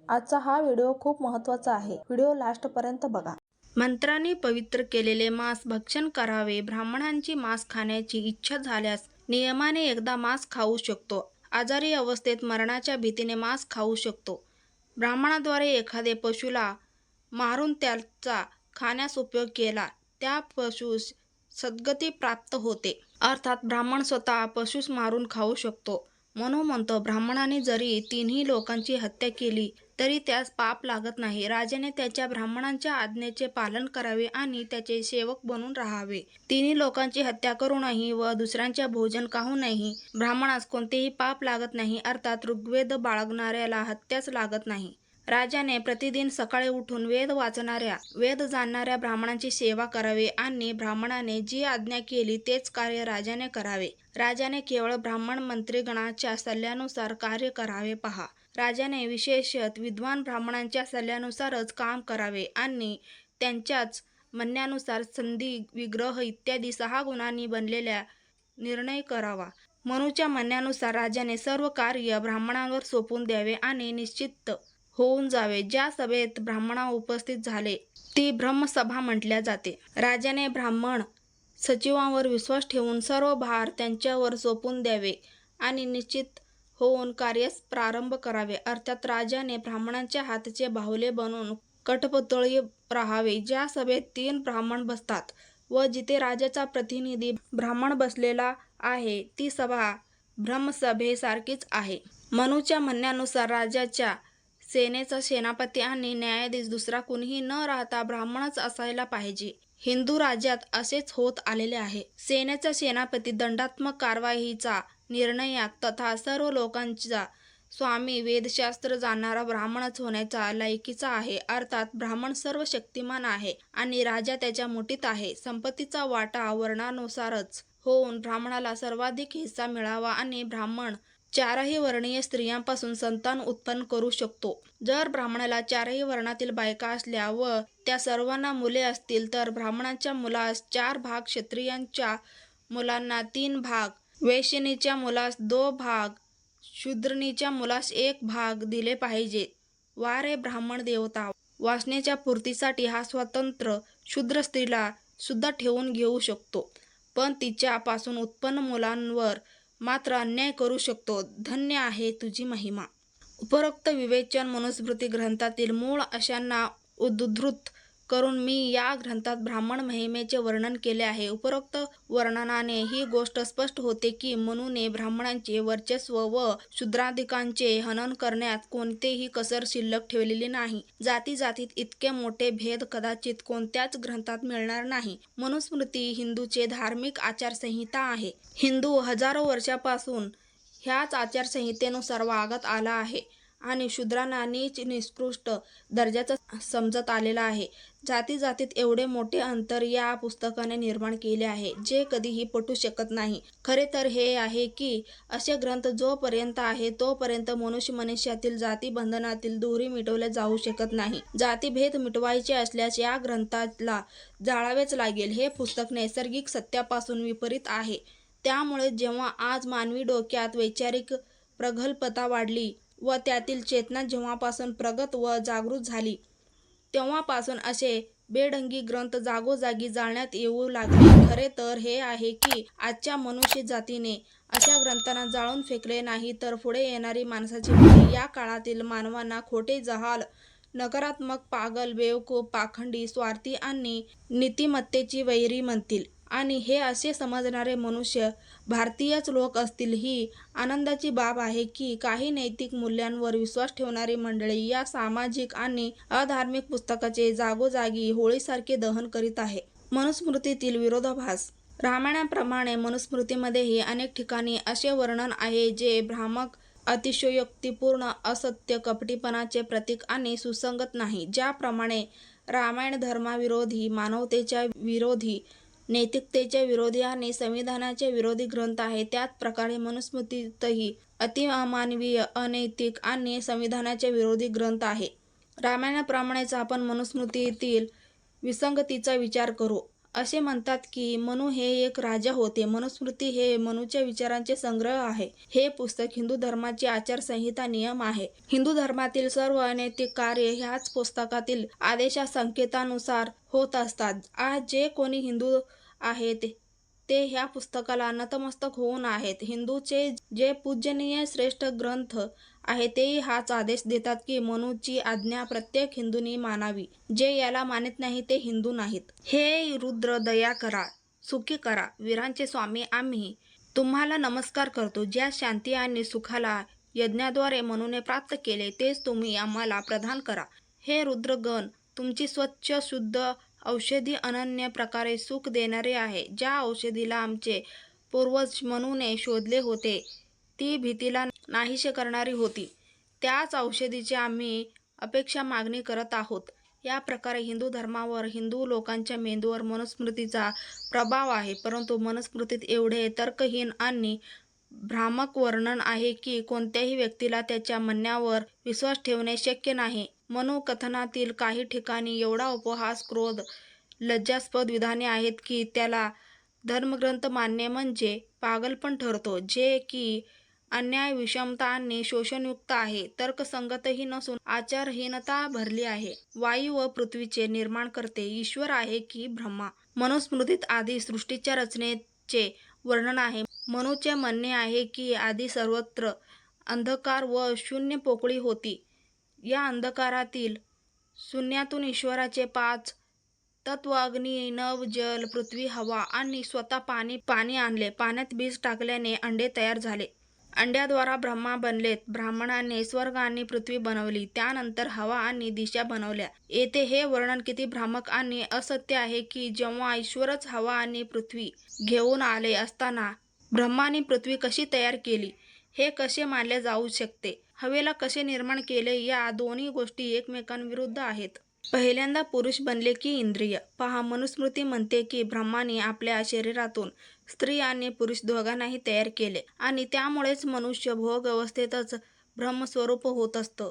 आजचा हा व्हिडिओ खूप महत्त्वाचा आहे. व्हिडिओ लास्टपर्यंत बघा. मंत्रांनी पवित्र केलेले मांस भक्षण करावे. ब्राह्मणांची मांस खाण्याची इच्छा झाल्यास नियमाने एकदा मांस खाऊ शकतो. आजारी अवस्थेत मरणाच्या भीतीने मांस खाऊ शकतो. ब्राह्मणाद्वारे एखादे पशुला मारून त्याचा खाण्यास उपयोग केला त्या पशुस सद्गती प्राप्त होते. अर्थात ब्राह्मण स्वतः पशुस मारून खाऊ शकतो. म्हणून म्हणतो, ब्राह्मणाने जरी तिन्ही लोकांची हत्या केली तरी त्यास पाप लागत नाही. राजाने त्याच्या ब्राह्मणांच्या आज्ञेचे पालन करावे आणि त्याचे सेवक बनून राहावे. तिन्ही लोकांची हत्या करूनही व दुसऱ्यांचे भोजन खाऊनही ब्राह्मणास कोणतेही पाप लागत नाही. अर्थात ऋग्वेद बाळगणाऱ्याला हत्याच लागत नाही. राजाने प्रतिदिन सकाळी उठून वेद वाचणाऱ्या, वेद जाणणाऱ्या ब्राह्मणांची सेवा करावी आणि ब्राह्मणाने जी आज्ञा केली तेच कार्य राजाने करावे. राजाने केवळ ब्राह्मण मंत्रीगणाच्या सल्ल्यानुसार कार्य करावे. पहा, राजाने विशेषतः विद्वान ब्राह्मणांच्या सल्ल्यानुसारच काम करावे आणि त्यांच्याच म्हणण्यानुसार संधी, विग्रह इत्यादी 6 गुणांनी बनलेला निर्णय करावा. मनूच्या म्हणण्यानुसार राजाने सर्व कार्य ब्राह्मणांवर सोपवून द्यावे आणि निश्चित होऊन जावे. ज्या सभेत ब्राह्मण उपस्थित झाले ती ब्रह्मसभा म्हटल्या जाते. राजाने ब्राह्मण सचिवांवर विश्वास ठेवून सर्व भार त्यांच्यावर सोपवून द्यावे आणि निश्चित होऊन कार्यास प्रारंभ करावे. अर्थात राजाने ब्राह्मणांच्या हातचे बाहुले बनून कठपुतळी राहावे. ज्या सभेत 3 ब्राह्मण बसतात व जिथे राजाचा प्रतिनिधी ब्राह्मण बसलेला आहे ती सभा ब्रह्मसभेसारखीच आहे. मनूच्या म्हणण्यानुसार राजाच्या सेनेचा सेनापती आणि न्यायाधीश दुसरा कुणीही न राहता ब्राह्मणच असायला पाहिजे. हिंदू राज्यात असेच होत आलेले आहे. सेनेचा सेनापती दंडात्मक कारवाईचा निर्णयाक तथा सर्व लोकांचा स्वामी, वेदशास्त्र जाणणारा ब्राह्मणच होण्याचा लायकीचा आहे. अर्थात ब्राह्मण सर्व शक्तिमान आहे आणि राजा त्याच्या मुठीत आहे. संपत्तीचा वाटा वर्णानुसारच होऊन ब्राह्मणाला सर्वाधिक हिस्सा मिळावा आणि ब्राह्मण 4ही वर्णीय स्त्रियांपासून संतान उत्पन्न करू शकतो. जर ब्राह्मणाला 4ही वर्णातील बायका असल्या व त्या सर्वांना मुले असतील तर ब्राह्मणाच्या मुलास 4 भाग, क्षत्रियांच्या मुलांना 3 भाग, वैश्यनीच्या मुलास 2 भाग, शूद्रनीच्या मुलास 1 भाग दिले पाहिजे. वा रे ब्राह्मण देवता, वासनेच्या पूर्तीसाठी हा स्वतंत्र शूद्र स्त्रीला सुद्धा ठेवून घेऊ शकतो, पण तिच्या पासून उत्पन्न मुलांवर मात्र अन्याय करू शकतो. धन्य आहे तुझी महिमा. उपरोक्त विवेचन मनुस्मृती ग्रंथातील मूळ अंशांना उद्धृत करून मी या ग्रंथात ब्राह्मण महिमेचे वर्णन केले आहे. उपरोक्त वर्णनाने ही गोष्ट स्पष्ट होते की मनूने ब्राह्मणांचे वर्चस्व व शूद्राधिकांचे हनन करण्यात कोणतेही कसर शिल्लक ठेवलेली नाही. जातीजातीत इतके मोठे भेद कदाचित कोणत्याच ग्रंथात मिळणार नाही. मनुस्मृती हिंदूचे धार्मिक आचारसंहिता आहे. हिंदू हजारो वर्षांपासून ह्याच आचारसंहितेनुसार वागत आला आहे आणि शूद्रांना नीच निकृष्ट दर्जाचा समजत आलेला आहे. जातीजातीत एवढे मोठे अंतर या पुस्तकाने निर्माण केले आहे जे कधीही पटू शकत नाही. खरे तर हे आहे की असे ग्रंथ जोपर्यंत आहे तोपर्यंत मनुष्यातील जाती बंधनातील दोरी मिटवल्या जाऊ शकत नाही. जातीभेद मिटवायचे असल्यास या ग्रंथाला जाळावेच लागेल. हे पुस्तक नैसर्गिक सत्यापासून विपरीत आहे. त्यामुळे जेव्हा आज मानवी डोक्यात वैचारिक प्रगल्भता वाढली व त्यातील चेतना जेव्हापासून प्रगत व जागृत झाली तेव्हापासून असे बेढंगी ग्रंथ जागोजागी जाळण्यात येऊ लागले. खरे तर हे आहे की आजच्या मनुष्य जातीने अशा ग्रंथांना जाळून फेकले नाही तर पुढे येणारी माणसाची पिढी या काळातील मानवांना खोटे, जहाल, नकारात्मक, पागल, बेवकूफ, पाखंडी, स्वार्थी आणि नीतिमत्तेची वैरी म्हणतील आणि हे असे समजणारे मनुष्य भारतीयच लोक असतील. ही आनंदाची बाब आहे की काही नैतिक मूल्यांवर विश्वास ठेवणारी मंडळी या सामाजिक आणि अधार्मिक पुस्तकाचे जागोजागी होळीसारखे दहन करीत आहे. मनुस्मृतीतील विरोधाभास. रामायणाप्रमाणे मनुस्मृतीमध्येही अनेक ठिकाणी असे वर्णन आहे जे भ्रामक, अतिशयोक्तीपूर्ण, असत्य, कपटीपणाचे प्रतीक आणि सुसंगत नाही. ज्याप्रमाणे रामायण धर्माविरोधी, मानवतेच्या विरोधी, नैतिकतेच्या विरोधी आणि संविधानाच्या विरोधी ग्रंथ आहे, त्याच प्रकारे मनुस्मृतीतही अतिमानवीय, अनैतिक आणि संविधानाच्या विरोधी ग्रंथ आहे. रामायणाप्रमाणेच आपण मनुस्मृतीतील विसंगतीचा विचार करू. असे म्हणतात की मनु हे एक राजा होते. मनुस्मृती हे मनूच्या विचारांचे संग्रह आहे. हे पुस्तक हिंदू धर्माची आचारसंहिता नियम आहे. हिंदू धर्मातील सर्व अनैतिक कार्य ह्याच पुस्तकातील आदेशा संकेतानुसार होत असतात. आज जे कोणी हिंदू आहेत ते ह्या पुस्तकाला नतमस्तक होऊन आहेत. हिंदूचे जे पूजनीय श्रेष्ठ ग्रंथ आहे तेही हाच आदेश देतात की मनूची आज्ञा प्रत्येक हिंदूंनी मानावी. जे याला मानित नाही ते हिंदू नाहीत. हे रुद्र, दया करा, सुखी करा. वीरांचे स्वामी आम्ही तुम्हाला नमस्कार करतो. ज्या शांती आणि सुखाला यज्ञाद्वारे मनूने प्राप्त केले तेच तुम्ही आम्हाला प्रदान करा. हे रुद्रगण, तुमची स्वच्छ शुद्ध औषधी अनन्य प्रकारे सुख देणारे आहे. ज्या औषधीला आमचे पूर्वज मनूने शोधले होते ती भीतीला नाहीसे करणारी होती. त्याच औषधीची आम्ही अपेक्षा मागणी करत आहोत. या प्रकारे हिंदू धर्मावर, हिंदू लोकांच्या मेंदूवर मनुस्मृतीचा प्रभाव आहे. परंतु मनुस्मृतीत एवढे तर्कहीन आणि भ्रामक वर्णन आहे की कोणत्याही व्यक्तीला त्याच्या म्हणण्यावर विश्वास ठेवणे शक्य नाही. मनु कथनातील काही ठिकाणी एवढा उपहास, क्रोध, लज्जास्पद विधाने आहेत की त्याला धर्मग्रंथ मानणे म्हणजे पागलपण ठरतो, जे की अन्याय, विषमता आणि शोषणयुक्त आहे. तर्कसंगतही नसून आचारहीनता भरली आहे. वायू व पृथ्वीचे निर्माणकर्ते ईश्वर आहे की ब्रह्मा? मनुस्मृतीत आधी सृष्टीच्या रचनेचे वर्णन आहे. मनूचे म्हणणे आहे की आधी सर्वत्र अंधकार व शून्य पोकळी होती. या अंधकारातील शून्यातून ईश्वराचे 5 तत्व अग्नी, नभ, जल, पृथ्वी, हवा आणि स्वतः पाणी आणले. पाण्यात बीज टाकल्याने अंडे तयार झाले. अंड्याद्वारा ब्रह्मा बनलेत. ब्राह्मणाने स्वर्ग आणि पृथ्वी बनवली. त्यानंतर हवा आणि दिशा बनवल्या. येथे हे वर्णन किती भ्रामक आणि असत्य आहे की जेव्हा ईश्वरच हवा आणि पृथ्वी घेऊन आले असताना ब्रह्माने पृथ्वी कशी तयार केली हे कसे मानले जाऊ शकते? हवेला कसे निर्माण केले? या दोन्ही गोष्टी एकमेकांविरुद्ध आहेत. पहिल्यांदा पुरुष बनले की इंद्रिय? पहा, मनुस्मृती म्हणते की ब्रह्माने आपल्या शरीरातून स्त्री आणि पुरुष दोघांनाही तयार केले आणि त्यामुळेच मनुष्य भोग अवस्थेतच ब्रह्मस्वरूप होत असतं.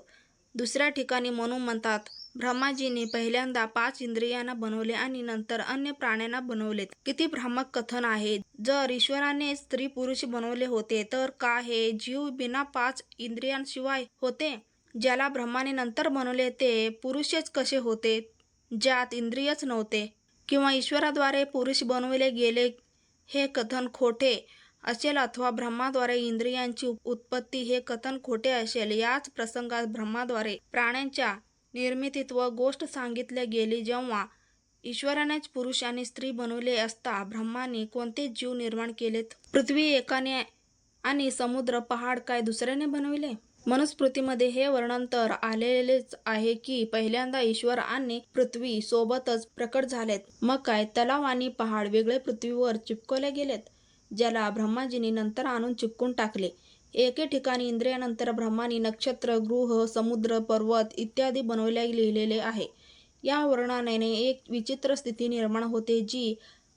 दुसऱ्या ठिकाणी मनू म्हणतात, ब्रह्माजींनी पहिल्यांदा 5 इंद्रियांना बनवले आणि नंतर अन्य प्राण्यांना बनवलेत. किती भ्रामक कथन आहे. जर ईश्वराने स्त्री पुरुष बनवले होते तर का हे जीव बिना 5 इंद्रियांशिवाय होते? ज्याला ब्रह्माने नंतर बनवले ते पुरुषच कसे होते ज्यात इंद्रियच नव्हते? किंवा ईश्वराद्वारे पुरुष बनवले गेले हे कथन खोटे असेल अथवा ब्रह्माद्वारे इंद्रियांची उत्पत्ती हे कथन खोटे असेल. याच प्रसंगात ब्रह्माद्वारे प्राण्यांच्या निर्मितीत व गोष्ट सांगितल्या गेली. जेव्हा ईश्वरानेच पुरुष आणि स्त्री बनवले असता ब्रह्माने कोणते जीव निर्माण केलेत? पृथ्वी एकाने आणि समुद्र, पहाड काय दुसऱ्याने बनविले? मनुस्मृतीमध्ये हे वर्णन तर आलेलेच आहे की पहिल्यांदा ईश्वर आणि पृथ्वी सोबतच प्रकट झालेत. मग काय तलाव आणि पहाड वेगळे पृथ्वीवर चिपकवले गेलेत, ज्याला ब्रह्माजींनी नंतर आणून चिपकून टाकले. एके ठिकाणी इंद्रियानंतर ब्रह्माने नक्षत्र, ग्रह, समुद्र, पर्वत इत्यादी बनवले लिहिलेले आहे. या वर्णनाने एक विचित्र स्थिती निर्माण होते जी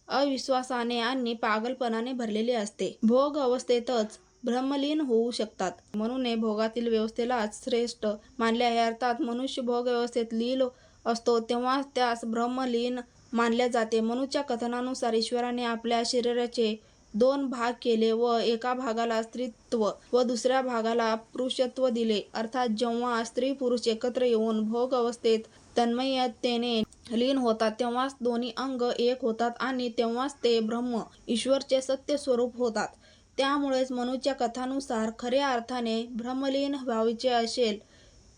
अविश्वासाने आणि पागलपणाने भरलेली असते. भोग अवस्थेतच ब्रह्मलीन होऊ शकतात म्हणून भोगातील व्यवस्थेलाच श्रेष्ठ मानले आहे. अर्थात मनुष्य भोग व्यवस्थेत लीन असतो तेव्हा त्यास ब्रह्मलीन मानले जाते. मनूच्या कथनानुसार ईश्वराने आपल्या शरीराचे 2 भाग केले व एका भागाला स्त्रीत्व व दुसऱ्या भागाला पुरुषत्व दिले. अर्थात जेव्हा स्त्री पुरुष एकत्र येऊन भोग अवस्थेत तन्मयतेने लीन होतात तेव्हाच दोन्ही अंग एक होतात आणि तेव्हाच ते ब्रह्म ईश्वरचे सत्य स्वरूप होतात. त्यामुळेच मनूच्या कथानुसार खऱ्या अर्थाने ब्रह्मलीन व्हायचे असेल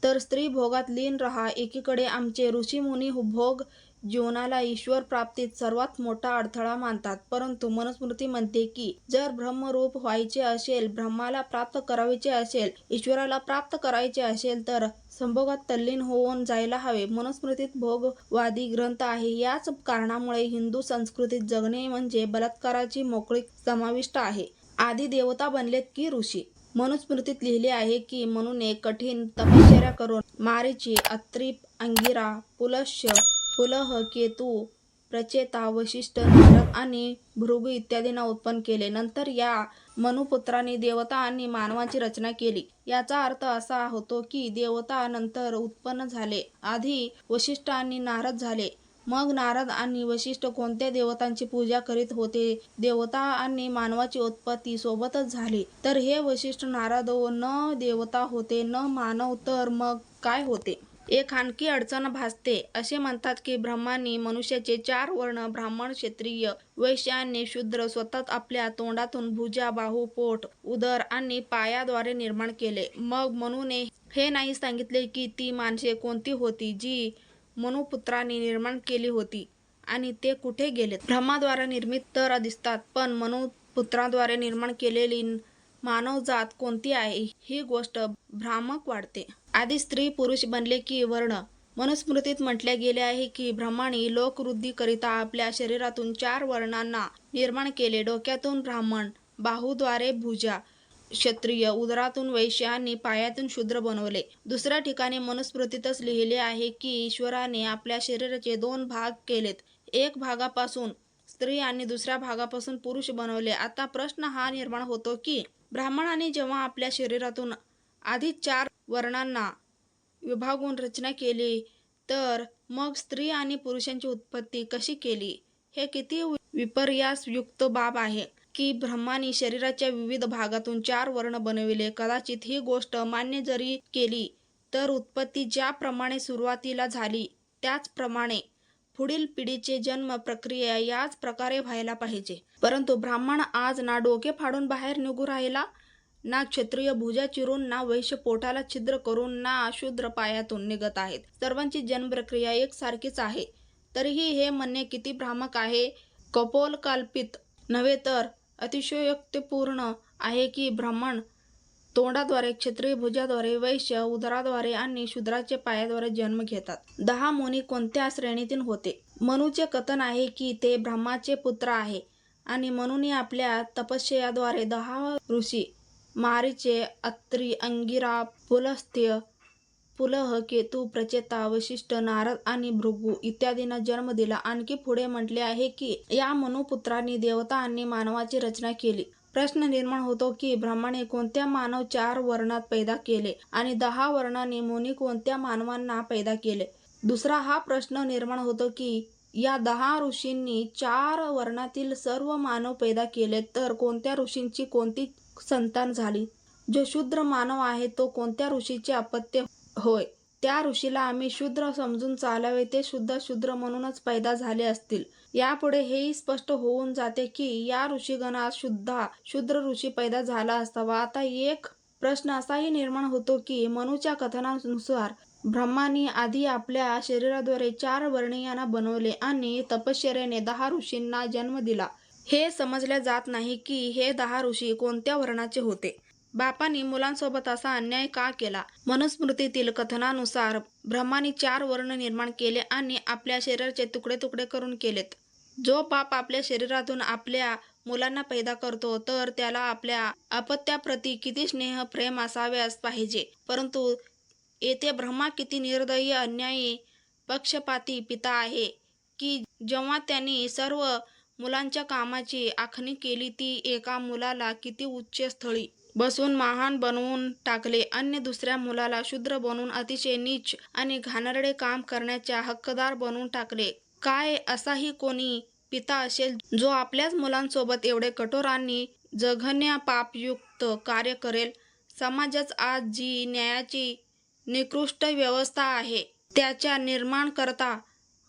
तर स्त्री भोगात लीन राहा. एकीकडे आमचे ऋषीमुनी भोग जीवनाला ईश्वर प्राप्तीत सर्वात मोठा अडथळा मानतात. परंतु मनुस्मृती म्हणते की जर ब्रह्मरूप व्हायचे असेल, ब्रह्माला प्राप्त करायचे असेल, ईश्वराला प्राप्त करायचे असेल तर संभोगात तल्लीन होऊन जायला हवे. मनुस्मृतीत भोगवादी ग्रंथ आहे. याच कारणामुळे हिंदू संस्कृतीत जगणे म्हणजे बलात्काराची मोकळीक समाविष्ट आहे. आधी देवता बनलेत की ऋषी? मनुस्मृतीत लिहिले आहे की मनूने कठीण तपश्चर्या करून मारीची, अत्रि, अंगिरा, पुलस्त्य, पुलह, केतू, प्रचेता, वसिष्ठ, नारद आणि भृगु इत्यादींना उत्पन्न केले. नंतर या मनुपुत्रांनी देवता आणि मानवाची रचना केली. याचा अर्थ असा होतो की देवता नंतर उत्पन्न झाले. आधी वसिष्ठ आणि नारद झाले. मग नारद आणि वशिष्ठ कोणत्या देवतांची पूजा करीत होते? देवता आणि मानवाची उत्पत्ती सोबतच झाली, तर हे वशिष्ठ नारद न देवता होते न मानव, तर मग काय होते? एक आणखी अडचण भासते. असे म्हणतात की ब्रह्मांनी मनुष्याचे 4 वर्ण ब्राह्मण, क्षत्रिय, वैश्य आणि शूद्र स्वतः आपल्या तोंडातून भुजा, बाहू, पोट, उदर आणि पायाद्वारे निर्माण केले. मग मनुने हे नाही सांगितले की ती माणसे कोणती होती जी मनुपुत्रांनी निर्माण केली होती आणि ते कुठे गेलेत? ब्रह्माद्वारे निर्मित तर दिसतात, पण मनुपुत्राद्वारे निर्माण केलेली मानवजात कोणती आहे ही गोष्ट भ्रामक वाटते. आधी स्त्री पुरुष बनले की वर्ण. मनुस्मृतीत म्हटले गेले आहे की ब्रह्माने लोकवृद्धीकरिता आपल्या शरीरातून 4 वर्णांना निर्माण केले. डोक्यातून ब्राह्मण, बाहूद्वारे भुजा, क्षत्रिय, उदरातून वैश्य आणि पायातून शूद्र बनवले. दुसऱ्या ठिकाणी मनुस्मृतीतच लिहिले आहे की ईश्वराने आपल्या शरीराचे 2 भाग केलेत. एक भागापासून स्त्री आणि दुसऱ्या भागापासून पुरुष बनवले. आता प्रश्न हा निर्माण होतो की ब्राह्मणाने जेव्हा आपल्या शरीरातून आधी 4 वर्णांना विभागून रचना केली, तर मग स्त्री आणि पुरुषांची उत्पत्ती कशी केली? हे किती विपर्यासयुक्त बाब आहे की ब्रह्माने शरीराच्या विविध भागातून 4 वर्ण बनविले. कदाचित ही गोष्ट मान्य जरी केली, तर उत्पत्ती ज्याप्रमाणे सुरुवातीला झाली त्याचप्रमाणे पुढील पिढीचे जन्म प्रक्रिया याच प्रकारे व्हायला पाहिजे. परंतु ब्राह्मण आज ना डोके फाडून बाहेर निघू राहिला, ना क्षत्रिय भुजा चिरून, ना वैश्य पोटाला छिद्र करून, ना शूद्र पायातून निघत आहेत. सर्वांची जन्मप्रक्रिया एकसारखीच आहे. तरीही हे म्हणणे किती भ्रामक आहे. कपोलकल्पित नव्हे तर अतिशयोक्तीपूर्ण आहे की ब्राह्मण तोंडाद्वारे, क्षत्रिय भुजाद्वारे, वैश्य उदराद्वारे आणि शूद्राचे पायाद्वारे जन्म घेतात. 10 मुनी कोणत्या श्रेणीतील होते? मनुचे कथन आहे की ते ब्रह्माचे पुत्र आहे आणि मनुने आपल्या तपश्चर्याद्वारे 10 ऋषी मारीचे, अत्री, अंगिरा, पुलस्त्य, पुलह, केतू, प्रचेता, वशिष्ठ, नारद आणि भृगू इत्यादींना जन्म दिला. आणखी पुढे म्हटले आहे की या मनुपुत्रांनी देवता आणि मानवाची रचना केली. प्रश्न निर्माण होतो की ब्रह्माने कोणत्या मानव 4 वर्णात पैदा केले आणि 10 वर्णांनी मुनी कोणत्या मानवांना पैदा केले? दुसरा हा प्रश्न निर्माण होतो की या 10 ऋषींनी 4 वर्णातील सर्व मानव पैदा केले, तर कोणत्या ऋषींची कोणती संतान झाली? जो शूद्र मानव आहे तो कोणत्या ऋषीचे अपत्य होय? त्या ऋषीला आम्ही शूद्र समजून चालावे, ते सुद्धा शूद्र म्हणूनच पैदा झाले असतील. यापुढे हेही स्पष्ट होऊन जाते की या ऋषीगणात सुद्धा शूद्र ऋषी पैदा झाला असावा. आता एक प्रश्न असाही निर्माण होतो की मनुच्या कथनानुसार ब्रह्माने आधी आपल्या शरीराद्वारे 4 वर्णीयांना बनवले आणि तपश्चर्याने 10 ऋषींना जन्म दिला. हे समजले जात नाही की हे 10 ऋषी कोणत्या वर्णाचे होते? बापांनी मुलांसोबत असा अन्याय का केला? मनुस्मृतीतील कथनानुसार ब्रह्माने 4 वर्ण निर्माण केले आणि आपल्या शरीराचे तुकडे तुकडे करून केलेत. जो बाप आपल्या शरीरातून आपल्या मुलांना पैदा करतो, तर त्याला आपल्या अपत्याप्रती किती स्नेह प्रेम असावेच पाहिजे. परंतु येथे ब्रह्मा किती निर्दयी, अन्यायी, पक्षपाती पिता आहे की जेव्हा त्यांनी सर्व मुलांच्या कामाची आखणी केली, ती एका मुलाला किती उच्च स्थळी बसवून महान बनवून टाकले आणि दुसऱ्या मुलाला शूद्र बनवून अतिशय नीच आणि घाणेरडे काम करण्याच्या हक्कदार बनवून टाकले. काय असाही कोणी पिता असेल जो आपल्याच मुलांसोबत एवढे कठोर आणि जघन्य पापयुक्त कार्य करेल? समाजात आज जी न्यायाची निकृष्ट व्यवस्था आहे, त्याच्या निर्माणकर्ता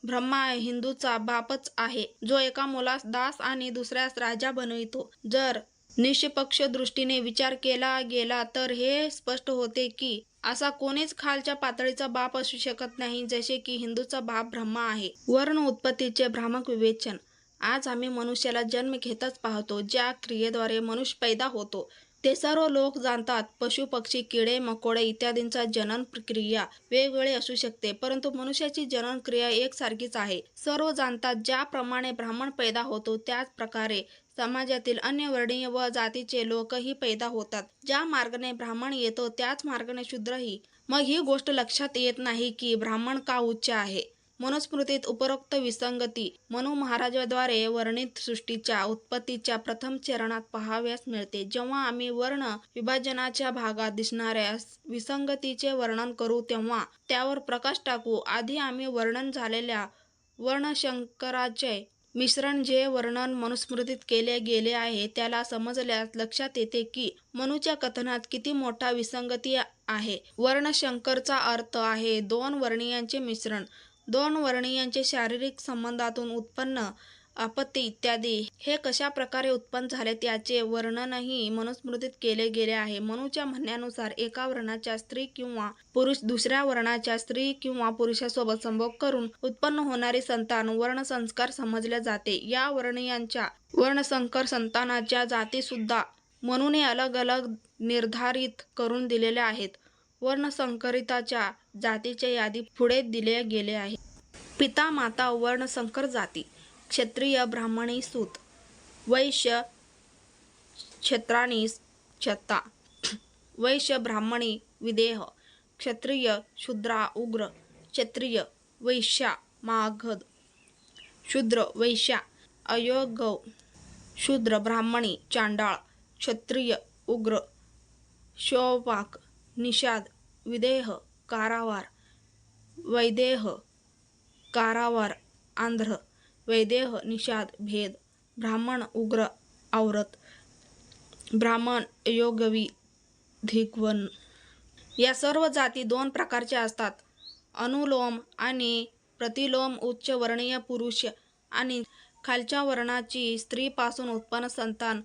ब्रह्मा हिंदूचा बापच आहे, जो एका मुलास दास आणि दुसऱ्यास राजा बनवितो. जर निष्पक्ष दृष्टीने विचार केला गेला तर हे स्पष्ट होते की असा कोणीच खालच्या पातळीचा बाप असू शकत नाही, जसे की हिंदूचा बाप ब्रह्मा आहे. वर्ण उत्पत्तीचे भ्रामक विवेचन. आज आम्ही मनुष्याला जन्म घेताच पाहतो. ज्या क्रियेद्वारे मनुष्य पैदा होतो ते सर्व लोक जाणतात. पशु, पक्षी, किडे, मकोडे इत्यादींचा जनन प्रक्रिया वेगवेगळी असू शकते, परंतु मनुष्याची जनन क्रिया एकसारखीच आहे. सर्व जाणतात ज्याप्रमाणे ब्राह्मण पैदा होतो, त्याच प्रकारे समाजातील अन्य वर्णीय व जातीचे लोकही पैदा होतात. ज्या मार्गाने ब्राह्मण येतो त्याच मार्गाने शूद्रही. मग ही गोष्ट लक्षात येत नाही की ब्राह्मण का उच्च आहे? मनुस्मृतीत उपरोक्त विसंगती मनु महाराजाद्वारे वर्णित सृष्टीच्या उत्पत्तीच्या प्रथम चरणात पाहावयास मिळते. जेव्हा आम्ही वर्ण विभाजनाच्या भागात दिसणाऱ्या विसंगतीचे वर्णन करू तेव्हा त्यावर प्रकाश टाकू. आधी आम्ही वर्णन झालेल्या वर्णसंकराचे मिश्रण जे वर्णन मनुस्मृतीत केले गेले आहे त्याला समजल्यास लक्षात येते की मनूच्या कथनात किती मोठा विसंगती आहे. वर्णसंकरचा अर्थ आहे दोन वर्णीयांचे मिश्रण. दोन वर्णीयांचे शारीरिक संबंधातून उत्पन्न आपत्ती इत्यादी हे कशा प्रकारे उत्पन्न झाले त्याचे वर्णनही मनुस्मृतीत केले गेले आहे. मनूच्या म्हणण्यानुसार एका वर्णाच्या स्त्री किंवा पुरुष दुसऱ्या वर्णाच्या स्त्री किंवा पुरुषासोबत संभोग करून उत्पन्न होणारी संतान वर्णसंकर समजले जाते. या वर्णीयांच्या वर्णसंकर संतानाच्या जाती सुद्धा मनूने अलग अलग निर्धारित करून दिलेल्या आहेत. वर्णसंकरिताच्या जातीची यादी पुढे दिले गेले आहे. पिता माता वर्णसंकर जाती. क्षत्रिय ब्राह्मणी सूत. वैश्य क्षत्राणी क्षता. वैश्य ब्राह्मणी विदेह. क्षत्रिय शूद्रा उग्र. क्षत्रिय वैश्या मागध. शूद्र वैश्या अयोगव. शूद्र ब्राह्मणी चांडाळ. क्षत्रिय उग्र शौपाक. निषाद विदेह कारावार. वैदेह कारावार आंध्र. वैदेह निषाद भेद. ब्राह्मण उग्र औरत. ब्राह्मण अयोगवी धिग्वन. या सर्व जाती दोन प्रकारच्या असतात. अनुलोम आणि प्रतिलोम. उच्च वर्णीय पुरुष आणि खालच्या वर्णाची स्त्रीपासून उत्पन्न संतान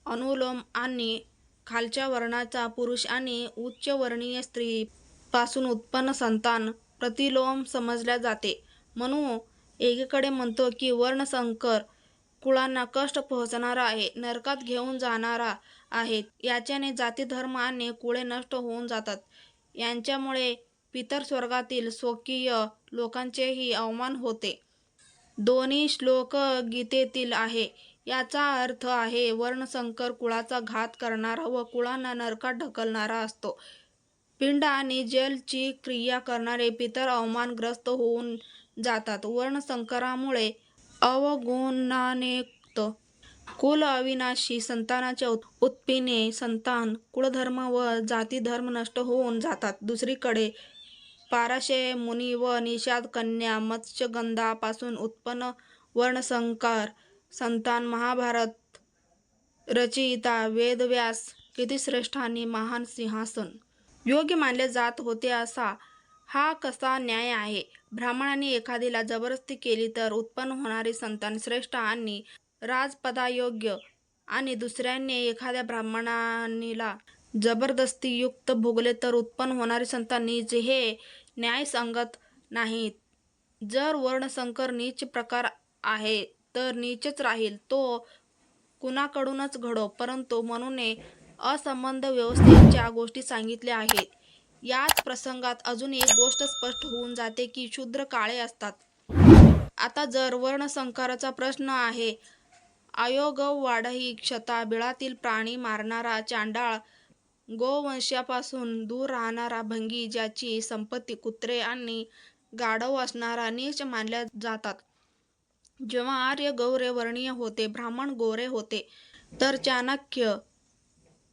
अनुलोम आणि खालच्या वर्णाचा पुरुष आणि उच्च वर्णीय स्त्री पासून उत्पन्न संतान प्रतिलोम समजल्या जाते. मनू एकीकडे म्हणतो की वर्णसंकर कुळांना कष्ट पोहोचणारा आहे, नरकात घेऊन जाणारा आहे. याच्याने जाती धर्म आणि कुळे नष्ट होऊन जातात. यांच्यामुळे पितर स्वर्गातील स्वकीय लोकांचेही अवमान होते. दोन्ही श्लोक गीतेतील आहे. याचा अर्थ आहे वर्णसंकर कुळाचा घात करणारा व कुळांना नरकात ढकलणारा असतो. पिंड आणि जलची क्रिया करणारे पितर अवमानग्रस्त होऊन जातात. वर्णसंकरामुळे अवगुणानेयुक्त कुल अविनाशी संतानाच्या उत्पन्नाने संतान कुळधर्म व जातीधर्म नष्ट होऊन जातात. दुसरीकडे पाराशय मुनी व निषाद कन्या मत्स्यगंधा पासून उत्पन्न वर्णसंकर संतान महाभारत रचयिता वेदव्यास किती श्रेष्ठ आणि महान सिंहासन योग्य मानले जात होते. असा हा कसा न्याय आहे. ब्राह्मणांनी एखादीला जबरदस्ती केली तर उत्पन्न होणारी संतान श्रेष्ठ आणि राजपदायोग्य आणि दुसऱ्याने एखाद्या ब्राह्मणाला जबरदस्तीयुक्त भोगले तर उत्पन्न होणारी संतान नीच. हे न्यायसंगत नाही. जर वर्णसंकर नीच प्रकार आहे तर नीचच राहील. तो कुणाकडूनच घडो, परंतु मनूने असंबद्ध व्यवस्थेच्या गोष्टी सांगितल्या आहेत. याच प्रसंगात अजून एक गोष्ट स्पष्ट होऊन जाते की शूद्र काळे असतात. आता जर वर्णसंकराचा प्रश्न आहे. अयोगववाढी क्षता बिळातील प्राणी मारणारा चांडाळ, गोवंशापासून दूर राहणारा भंगी, ज्याची संपत्ती कुत्रे आणि गाढव असणारा नीच मानल्या जातात. जेव्हा आर्य गौरे वर्णीय होते, ब्राह्मण गोरे होते, तर चाणक्य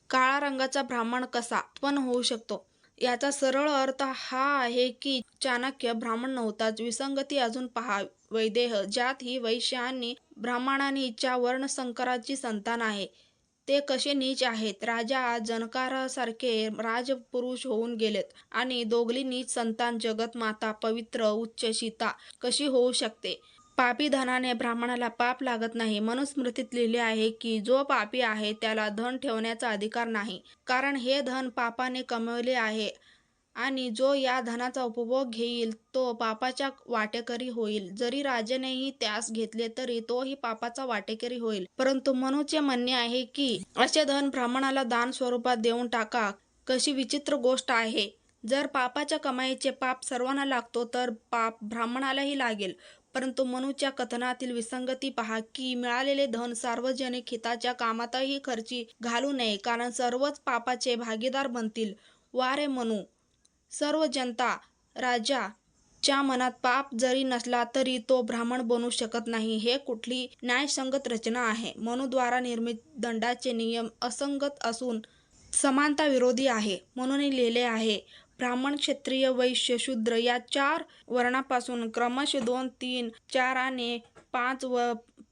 काळा रंगाचा ब्राह्मण कसा उत्पन्न होऊ शकतो? याचा सरळ अर्थ हा आहे की चाणक्य ब्राह्मण नव्हताच. विसंगती अजून पहा. वैदेह ज्यात ही वैश्य आणि ब्राह्मणांच्या वर्णसंकराची संतान आहे, ते कसे नीच आहेत. राजा जनकासारखे राजपुरुष होऊन गेलेत आणि दोघली नीच संतान जगतमाता पवित्र उच्च सीता कशी होऊ शकते? पापी धनाने ब्राह्मणाला पाप लागत नाही. मनुस्मृतीत लिहिले आहे की जो पापी आहे त्याला धन ठेवण्याचा अधिकार नाही, कारण हे धन पापाने कमवले आहे आणि जो या धनाचा उपभोग घेईल तो पापाचा वाटेकरी होईल. जरी राजानेही त्यास घेतले तरी तोही पापाचा वाटेकरी होईल. परंतु मनूचे म्हणणे आहे की असे धन ब्राह्मणाला दान स्वरूपात देऊन टाका. कशी विचित्र गोष्ट आहे. जर पापाच्या कमाईचे पाप सर्वांना लागतो तर पाप ब्राह्मणालाही लागेल. परंतु मनूच्या कथनातील विसंगती पहा की मिळालेले धन सार्वजनिक हिताच्या कामातही खर्ची घालू नये, कारण सर्वच पापाचे भागीदार बनतील. वा रे मनू, सर्व जनता राजा च्या मनात पाप जरी नसला तरी तो ब्राह्मण बनू शकत नाही. हे कुठली न्यायसंगत रचना आहे? मनूद्वारा निर्मित दंडाचे नियम असंगत असून समानता विरोधी आहे. मनूने लिहिले आहे, ब्राह्मण, क्षत्रिय, वैश्य, शूद्र या 4 वर्णापासून क्रमशः 2, 3, 4 आणि 5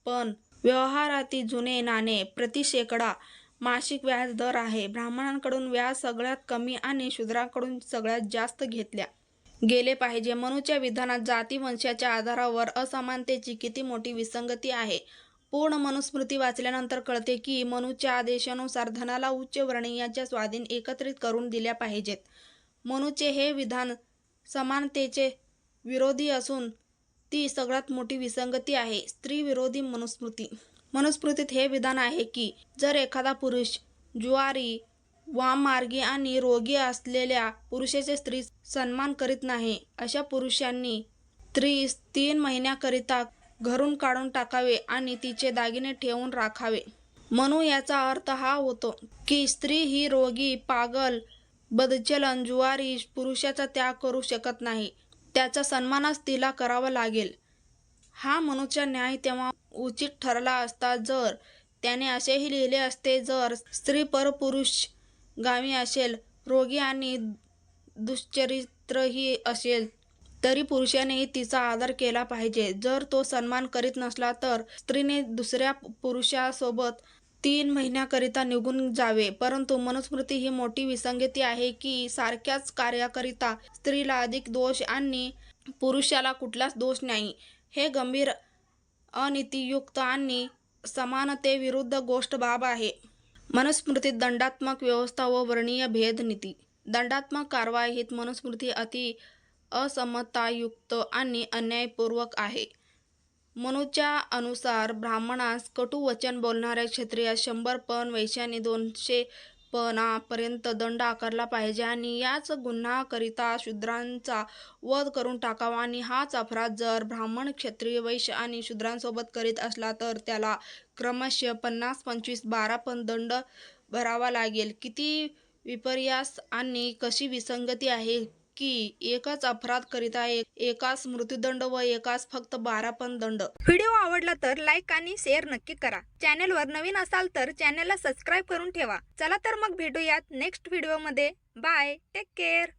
पण व्यवहारातील जुने नाणे प्रति शेकडा मासिक व्याज दर आहे. ब्राह्मणांकडून व्याज सगळ्यात कमी आणि शूद्रांकडून सगळ्यात जास्त घेतल्या गेले पाहिजे. मनूच्या विधानात जाती वंशाच्या आधारावर असमानतेची किती मोठी विसंगती आहे. पूर्ण मनुस्मृती वाचल्यानंतर कळते की मनूच्या आदेशानुसार धनाला उच्च वर्णीयांच्या स्वाधीन एकत्रित करून दिल्या पाहिजेत. मनूचे हे विधान समानतेचे विरोधी असून ती सगळ्यात मोठी विसंगती आहे. स्त्री विरोधी मनुस्मृती. मनुस्मृतीत हे विधान आहे की जर एखादा पुरुष जुआरी, वाममार्गी आणि रोगी असलेल्या पुरुषाचे स्त्री सन्मान करीत नाही, अशा पुरुषांनी स्त्रीस 3 महिन्याकरिता घरून काढून टाकावे आणि तिचे दागिने ठेवून राखावे. म्हणून याचा अर्थ हा होतो की स्त्री ही रोगी, पागल, बदचलन, जुआरी पुरुषाचा त्याग करू शकत नाही. त्याचा सन्मानच तिला करावा लागेल. हा मनूचा न्याय तेव्हा उचित ठरला असता जर त्याने असेही लिहिले असते, जर स्त्री परपुरुषगामी असेल, रोगी आणि दुश्चरित्रही असेल, तरी पुरुषानेही तिचा आदर केला पाहिजे. जर तो सन्मान करीत नसला तर स्त्रीने दुसऱ्या पुरुषासोबत 3 महिन्याकरिता निघून जावे. परंतु मनुस्मृती ही मोठी विसंगती आहे की सारख्याच कार्याकरिता स्त्रीला अधिक दोष आणि पुरुषाला कुठलाच दोष नाही. हे गंभीर, अनीतियुक्त आणि समानतेविरुद्ध गोष्ट बाब आहे. मनुस्मृतीत दंडात्मक व्यवस्था व वर्णीय भेद नीती. दंडात्मक कारवाईत मनुस्मृती अति असमतायुक्त आणि अन्यायपूर्वक आहे. मनूच्या अनुसार ब्राह्मणास कटू वचन बोलणाऱ्या क्षत्रियास 100 पण, वैश्याने 200 पणापर्यंत दंड आकारला पाहिजे आणि याच गुन्ह्याकरिता शूद्रांचा वध करून टाकावा. आणि हाच अपराध जर ब्राह्मण, क्षत्रिय, वैश्य आणि शूद्रांसोबत करीत असला तर त्याला क्रमशः 50, 25, 12 पण दंड भरावा लागेल. किती विपर्यास आणि कशी विसंगती आहे की एकच अपराध करिता एकास मृत्यूदंड व एकास फक्त 12 पण दंड. व्हिडिओ आवडला तर लाईक आणि शेअर नक्की करा. चॅनेलवर नवीन असाल तर चॅनेलला सबस्क्राईब करून ठेवा. चला तर मग भेटूयात नेक्स्ट व्हिडिओमध्ये. Bye, take care.